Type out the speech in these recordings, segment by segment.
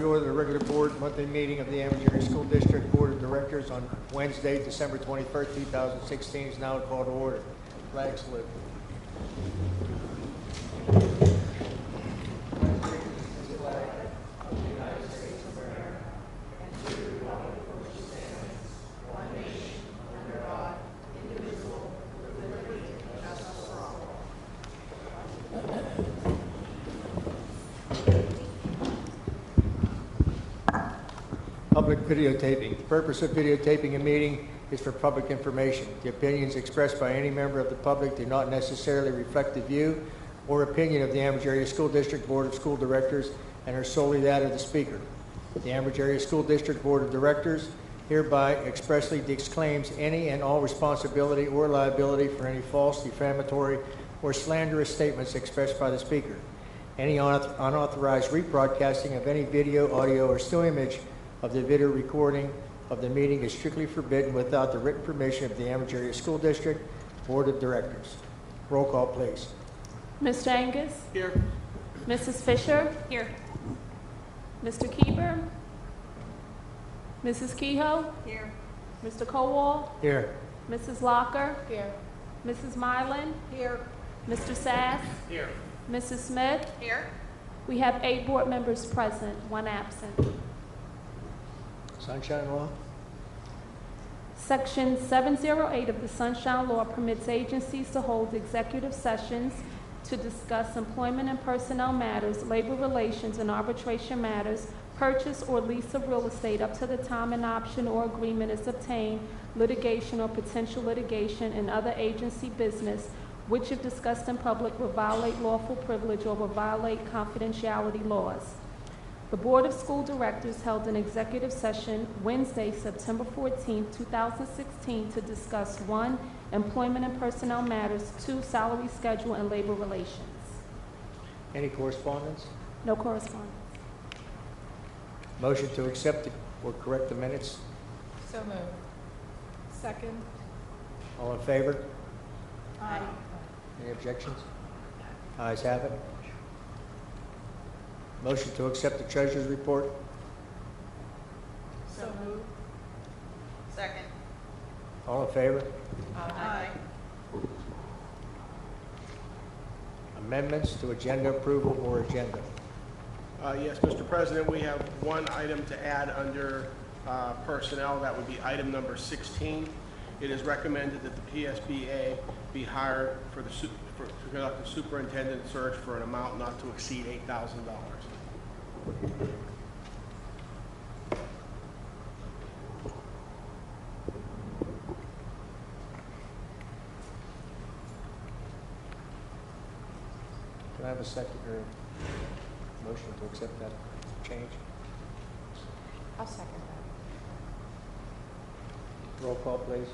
to order the regular board monthly meeting of the Amherst Area School District Board of Directors on Wednesday, December 21st, 2016 is now called to order. Flag salute. Public videotaping. The purpose of videotaping a meeting is for public information. The opinions expressed by any member of the public do not necessarily reflect the view or opinion of the Amherst Area School District Board of School Directors and are solely that of the speaker. The Amherst Area School District Board of Directors hereby expressly disclaims any and all responsibility or liability for any false, defamatory, or slanderous statements expressed by the speaker. Any unauthorized rebroadcasting of any video, audio, or still image of the video recording of the meeting is strictly forbidden without the written permission of the Amherst Area School District Board of Directors. Roll call, please. Mr. Angus? Here. Mrs. Fisher? Here. Mr. Keeper? Mrs. Kehoe? Here. Mr. Kowal? Here. Mrs. Locker? Here. Mrs. Mylan? Here. Mr. Sass? Here. Mrs. Smith? Here. We have 8 board members present, 1 absent. Sunshine Law. Section 708 of the Sunshine Law permits agencies to hold executive sessions to discuss employment and personnel matters, labor relations and arbitration matters, purchase or lease of real estate up to the time an option or agreement is obtained, litigation or potential litigation, and other agency business, which if discussed in public will violate lawful privilege or will violate confidentiality laws. The Board of School Directors held an executive session Wednesday, September 14, 2016 to discuss 1, employment and personnel matters, 2, salary schedule and labor relations. Any correspondence? No correspondence. Motion to accept or correct the minutes. So moved. Second. All in favor? Aye. Any objections? Ayes have it. Motion to accept the treasurer's report. So moved. Second. All in favor? Aye. Amendments to agenda approval or agenda. Yes, Mr. President, we have one item to add under personnel. That would be item number 16. It is recommended that the PSBA be hired to conduct a superintendent search for an amount not to exceed $8,000. Can I have a second or motion to accept that change? I'll second that. Roll call, please.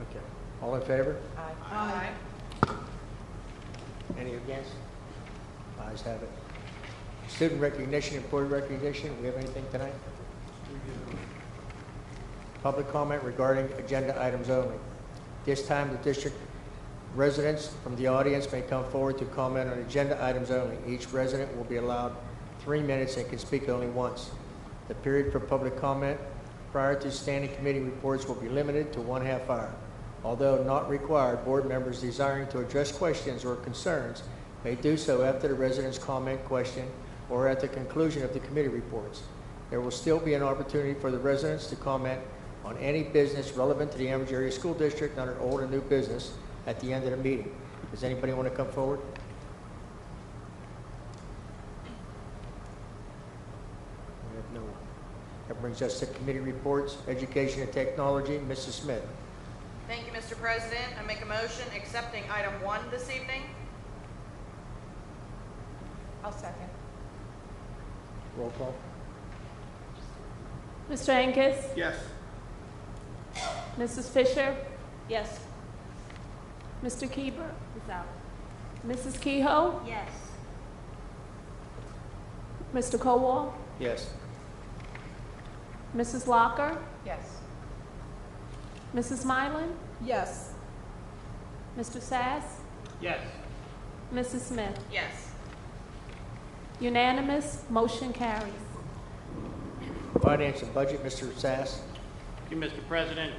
Okay. All in favor? Aye. Any against? Ayes have it. Student recognition, employee recognition. Do we have anything tonight? Public comment regarding agenda items only. This time, the district residents from the audience may come forward to comment on agenda items only. Each resident will be allowed 3 minutes and can speak only once. The period for public comment prior to standing committee reports will be limited to 1/2 hour. Although not required, board members desiring to address questions or concerns may do so after the resident's comment, question, or at the conclusion of the committee reports. There will still be an opportunity for the residents to comment on any business relevant to the Amherst Area School District under old and new business at the end of the meeting. Does anybody want to come forward? We have no one. That brings us to committee reports. Education and Technology, Mrs. Smith. Thank you, Mr. President. I make a motion accepting item 1 this evening. I'll second. Roll call. Mr. Angus? Yes. Mrs. Fisher? Yes. Mr. Keeper? Is out. Mrs. Kehoe? Yes. Mr. Kowal? Yes. Mrs. Locker? Yes. Mrs. Mylan? Yes. Mr. Sass? Yes. Mrs. Smith? Yes. Unanimous, motion carries. Finance and Budget, Mr. Sass. Thank you, Mr. President.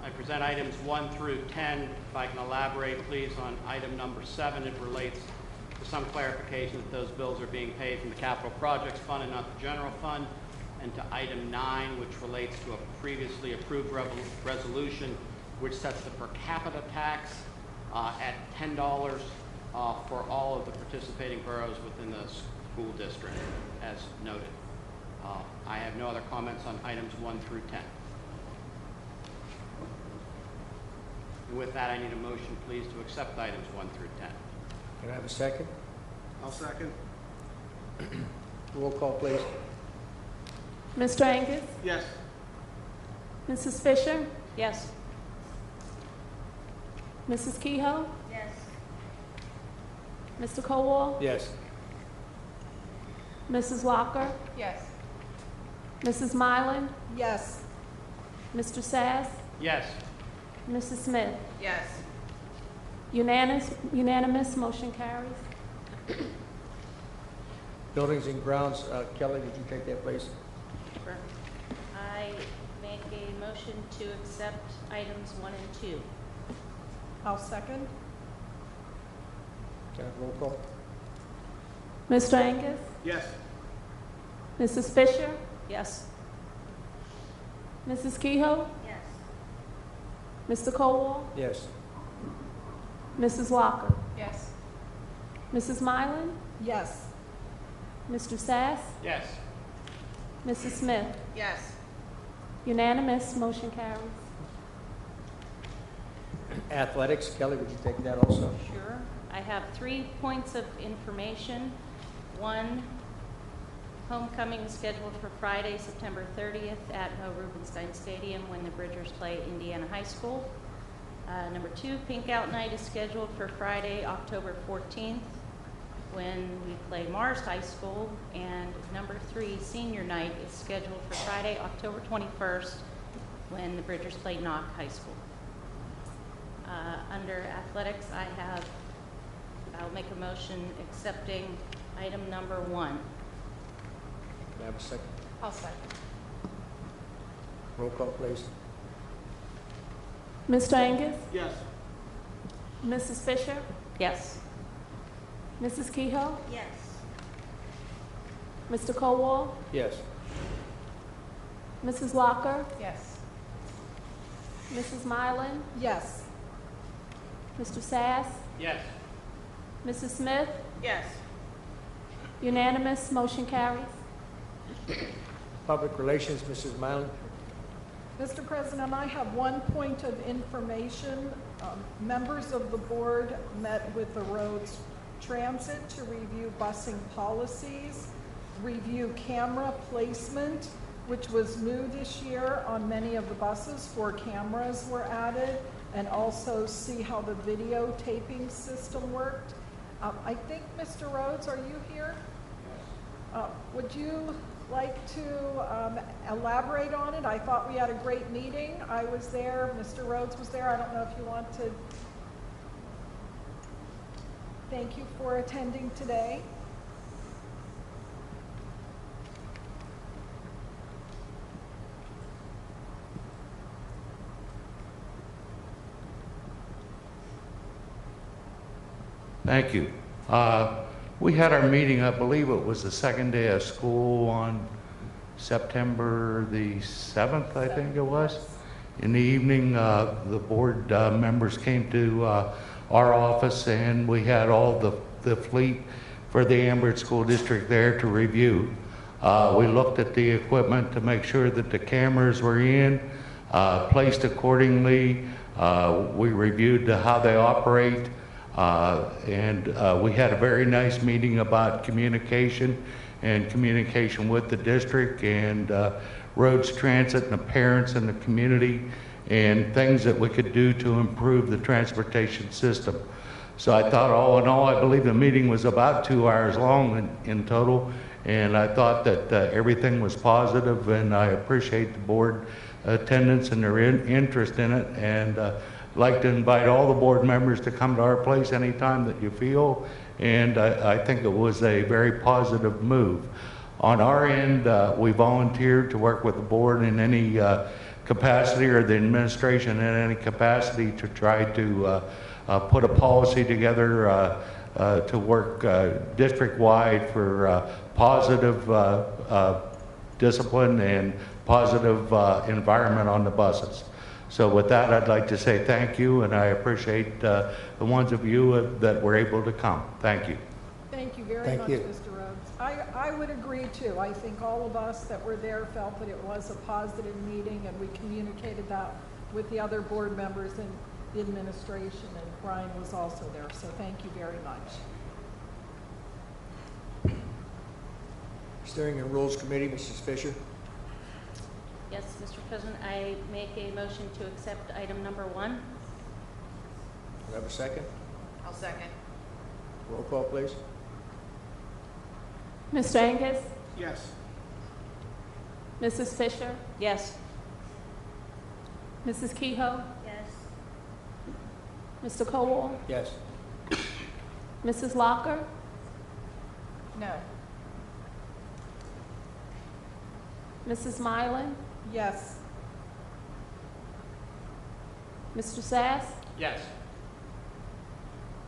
I present items 1 through 10. If I can elaborate, please, on item number 7. It relates to some clarification that those bills are being paid from the Capital Projects Fund and not the General Fund. And to item 9, which relates to a previously approved resolution which sets the per capita tax at $10 for all of the participating boroughs within the school district, as noted. I have no other comments on items 1 through 10. And with that, I need a motion, please, to accept items 1 through 10. Can I have a second? I'll second. Roll call, please. Mr. Angus? Yes. Mrs. Fisher? Yes. Mrs. Kehoe? Yes. Mr. Kowal? Yes. Mrs. Walker? Yes. Mrs. Mylan? Yes. Mr. Sass? Yes. Mrs. Smith? Yes. Unanimous, motion carries. Buildings and Grounds, Kelly, would you take that, please? Sure. I make a motion to accept items 1 and 2. I'll second. Can I have roll call? Mr. Angus? Yes. Mrs. Fisher? Yes. Mrs. Kehoe? Yes. Mr. Kowal? Yes. Mrs. Walker? Yes. Mrs. Mylan? Yes. Mr. Sass? Yes. Mrs. Smith? Yes. Unanimous, motion carries. Athletics, Kelly, would you take that also? Sure. I have 3 points of information. 1, homecoming is scheduled for Friday, September 30th at Mo Rubenstein Stadium when the Bridgers play Indiana High School. Number 2, Pink Out Night is scheduled for Friday, October 14th when we play Mars High School. And number 3, Senior Night is scheduled for Friday, October 21st when the Bridgers play Knock High School. Under athletics, I'll make a motion accepting item number 1. Can I have a second? I'll second. Roll call, please. Mr. Angus? Yes. Mrs. Fisher? Yes. Mrs. Kehoe? Yes. Mr. Kowal? Yes. Mrs. Walker? Yes. Mrs. Mylan? Yes. Mr. Sass? Yes. Mrs. Smith? Yes. Unanimous, motion carries. Public Relations, Mrs. Mylan. Mr. President, I have 1 point of information. Members of the board met with the Roads Transit to review busing policies, review camera placement, which was new this year on many of the buses. 4 cameras were added, and also see how the videotaping system worked. I think, Mr. Rhodes, are you here? Would you like to elaborate on it? I thought we had a great meeting. I was there, Mr. Rhodes was there. I don't know if you want to. Thank you for attending today. Thank you. We had our meeting, I believe it was the second day of school on September the 7th, I think it was. In the evening, the board members came to our office, and we had all the fleet for the Ambridge School District there to review. We looked at the equipment to make sure that the cameras were in, placed accordingly. We reviewed how they operate. And we had a very nice meeting about communication and communication with the district and Roads Transit and the parents and the community and things that we could do to improve the transportation system. So I thought, all in all, I believe the meeting was about 2 hours long in total, and I thought that everything was positive, and I appreciate the board attendance and their interest in it, and like to invite all the board members to come to our place anytime that you feel, and I think it was a very positive move. On our end, we volunteered to work with the board in any capacity, or the administration in any capacity, to try to put a policy together to work district-wide for positive discipline and positive environment on the buses. So with that, I'd like to say thank you, and I appreciate the ones of you that were able to come. Thank you. Thank you very Thank much, you. Mr. Rhodes. I would agree too. I think all of us that were there felt that it was a positive meeting, and we communicated that with the other board members and the administration, and Brian was also there, so thank you very much. Steering and Rules Committee, Mrs. Fisher. Yes, Mr. President, I make a motion to accept item number 1. Do I have a second? I'll second. Roll call, please. Mr. Angus? Yes. Mrs. Fisher? Yes. Mrs. Kehoe? Yes. Mr. Cowell? Yes. Mrs. Locker? No. Mrs. Mylan? Yes. Mr. Sass? Yes.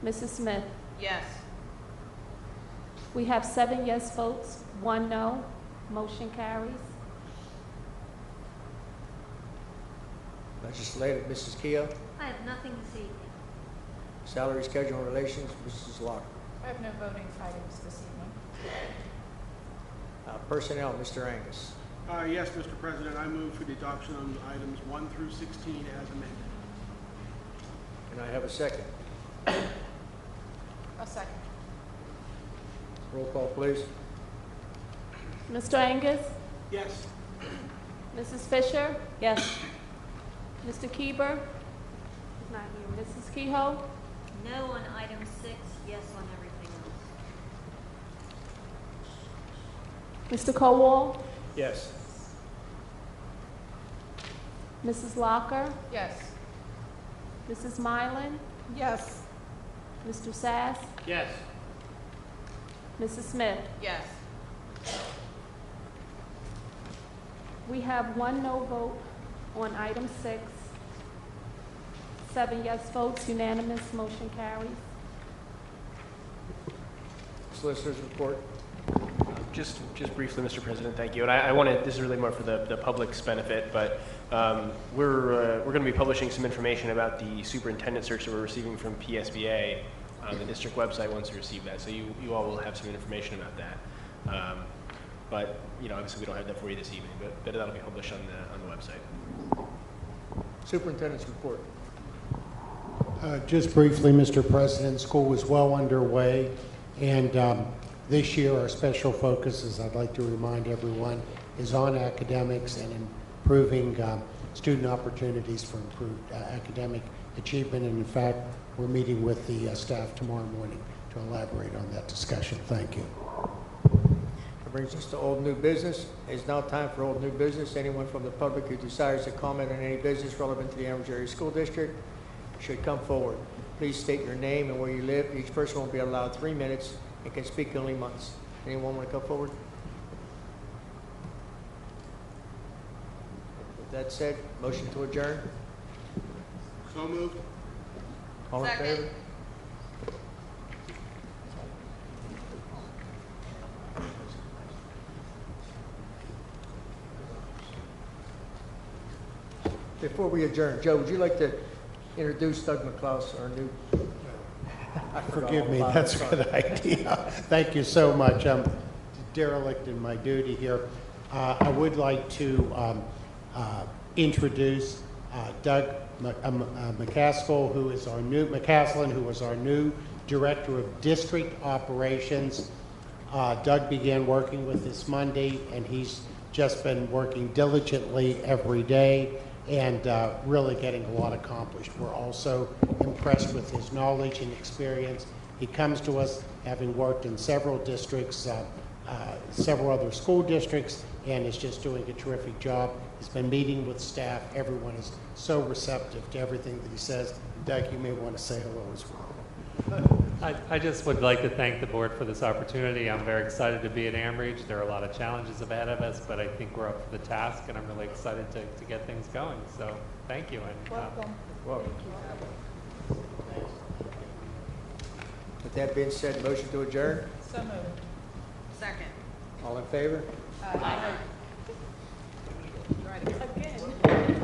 Mrs. Smith? Yes. We have 7 yes votes, 1 no. Motion carries. Legislative, Mrs. Keough. I have nothing this evening. Salary, Schedule, and Relations, Mrs. Locker. I have no voting items this evening. Personnel, Mr. Angus. Yes, Mr. President, I move for the adoption of items 1 through 16 as amended. Can I have a second? A second. Roll call, please. Mr. Angus? Yes. Mrs. Fisher? Yes. Mr. Keeber? He's not here. Mrs. Kehoe? No on item 6, yes on everything else. Mr. Cowell? Yes. Mrs. Locker? Yes. Mrs. Mylan? Yes. Mr. Sass? Yes. Mrs. Smith? Yes. We have 1 no vote on item 6. 7 yes votes, unanimous, motion carries. Solicitor's report. Just briefly, Mr. President, thank you. And I wanted, this is really more for the public's benefit, but we're going to be publishing some information about the superintendent search that we're receiving from PSBA on the district website once we receive that. So you all will have some information about that. But you know, obviously we don't have that for you this evening, but that'll be published on the website. Superintendent's report. Just briefly, Mr. President, school is well underway, and this year our special focus, as I'd like to remind everyone, is on academics and improving student opportunities for improved academic achievement. And in fact, we're meeting with the staff tomorrow morning to elaborate on that discussion. Thank you. That brings us to old new business. It's now time for old new business. Anyone from the public who desires to comment on any business relevant to the Amherst Area School District should come forward. Please state your name and where you live. Each person will be allowed 3 minutes and can speak only once. Anyone want to come forward? With that said, motion to adjourn. So moved. All in Second. favor? Before we adjourn, Joe, would you like to introduce Doug McClouse, our new... I forgot Forgive all me, about that's it. a good idea. Thank you so much. I'm derelict in my duty here. I would like to introduce Doug McCaslin, who is our new Director of District Operations. Doug began working with us Monday, and he's just been working diligently every day and really getting a lot accomplished. We're also impressed with his knowledge and experience. He comes to us having worked in several districts several other school districts and is just doing a terrific job. He's been meeting with staff. Everyone is so receptive to everything that he says. Doug, you may want to say hello as well. I just would like to thank the board for this opportunity. I'm very excited to be at Ambridge. There are a lot of challenges ahead of us, but I think we're up for the task, and I'm really excited to get things going. So thank you. And, Welcome. With that being said, motion to adjourn. So moved. Second. All in favor? Aye. Again.